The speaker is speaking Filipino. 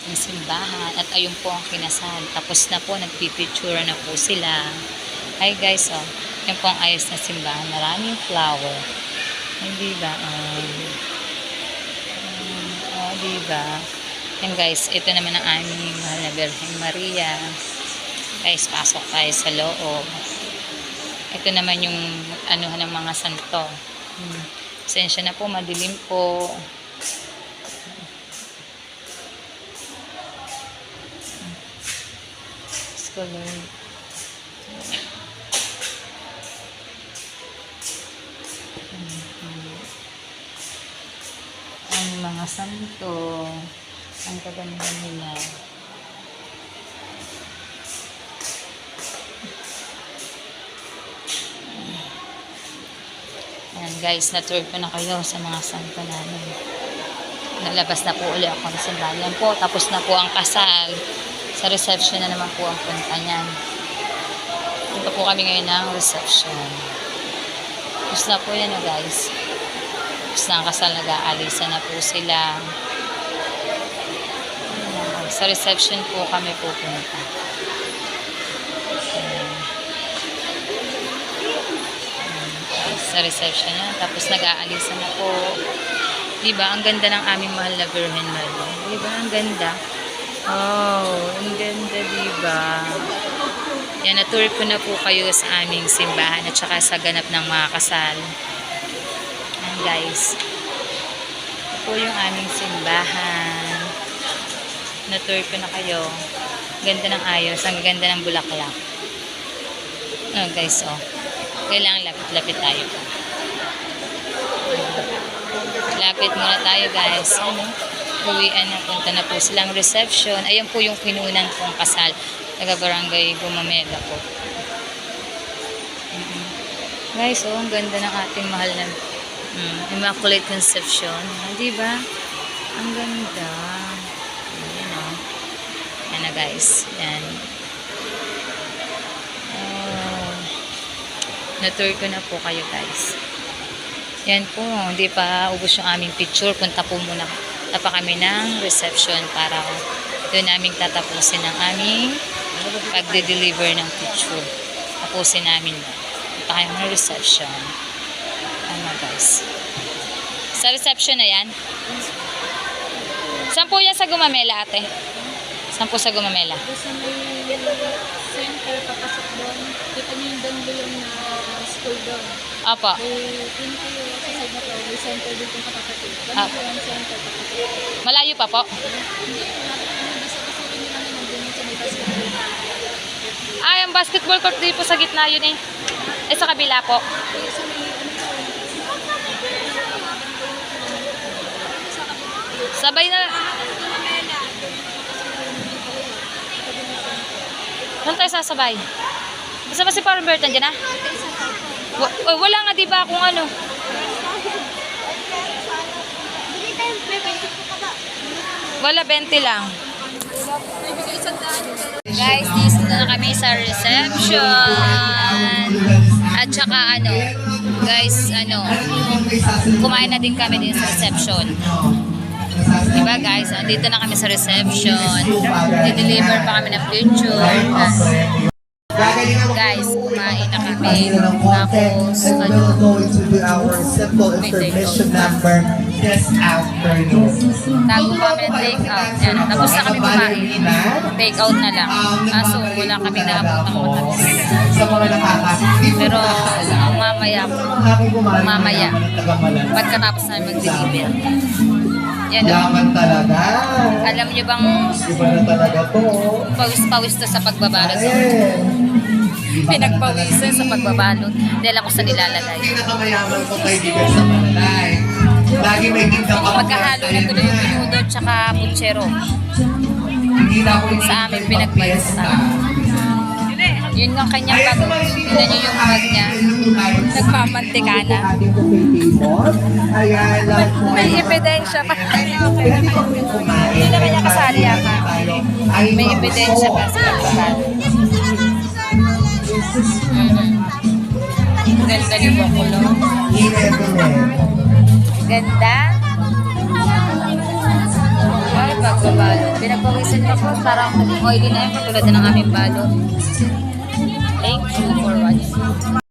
ating simbahan. At ayun po ang kinasal. Tapos na po, nagpipicture na po sila. Hi guys, oh. Yan po ang ayos na simbahan. Maraming flower. Hindi ba? Diba? Yan guys, ito naman ang aming mahal na Birhen Maria. Guys, pasok tayo sa loob. Ito naman yung ano ng mga santo. Pasensya na po, madilim po. Ang mga santo, ang kaganda nila. Ayan guys, na-tour ko na kayo sa mga santo namin. Nalabas na po ulit ako ng simbahan. Yan po, tapos na po ang kasal. Sa reception na naman po ang punta niyan. Punta po kami ngayon ng reception. Tapos na po yan guys. Tapos na ang kasal, nag-aalisa na po sila. Sa reception po kami pupunta. Sa reception na. Tapos nag-aalisa na po. Diba? Ang ganda ng aming mahal na Birhen Maria. Diba? Ang ganda. Oh, ang ganda diba? Yan, na-tour ko na po kayo sa aming simbahan at saka sa ganap ng mga kasal. Yan guys. Ito po yung aming simbahan. Na-tour ko na kayo. Ganda ng ayos. Ang ganda ng bulaklak. Oh guys, oh. Kailangan lapit-lapit tayo. Lapit muna tayo guys. Ano? Uwian na, punta na po silang reception. Ayan po yung kinunan kong kasal. Taga-barangay Gumamela po. Guys, oh, ang ganda ng ating mahal na Immaculate Conception. Diba? Ang ganda. Ayan, oh. Ayan na guys. Ayan. Oh. Na-tour ko na po kayo guys. Yan po. Hindi pa ubos yung aming picture. Punta po muna pa kami ng reception para doon namin tatapusin ang aming pagde-deliver ng picture. Tapusin namin na. Punta kayo ng reception. Ano guys. Sa reception na yan. Saan po yan sa Gumamela ate? Saan po sa Gumamela? Sa may center, papasok doon. Kita niyo yung doon na school doon. Apa. May pinakayo sa side na to, may center doon kung kapatid. Ganun po yung center, papasok. Malayo pa po? Hindi, basta pasukin nyo namin nandun yung sa may basketball. Ay, ang basketball court din po sa gitna yun eh. Eh, sa kabila po. Eh, sa may, Sabay na. Saan tayo sasabay? Basta ba si Parang Bertan dyan ah? Wala nga diba kung ano? Wala, 20 lang. Guys, dito na kami sa reception. At saka ano, guys, ano, kumain na din kami din sa reception. Diba guys, dito na kami sa reception. Di-deliver pa kami ng picture. Guys, kumain na kami. Tapos, ano, tago pa kami ng take out. Yan, tapos na kami kumain. Take out na lang. Kaso, wala kami naabot ng matamis. Pero, mamaya, pagkatapos namin mag-deliver. Yan, talaga. alam nyo bang Iba na talaga to. pawis-pawis to sa pagbabalot? Pinagpawisan sa pagbabalot. Dahil ako sa nilalagay. Pinakamayaman ko kaibigan sa Manalay. Lagi may tinda pa. Magkahalo na tuloy yung pinudo at saka putsero. Hindi na ako Sa amin pinagpawisan. Yun nga kanyang bag. Tignan nyo yung bag niya. Nagmamantika na. May ebidensya pa. Hindi na kanya kasali yata. May ebidensya pa sa pagbabalot. Ganda yung bakulo. Ganda. At pagbabalot. Pinagpawisan ako, parang naging oily na yun, katulad na ng aming balot. Thank you for watching.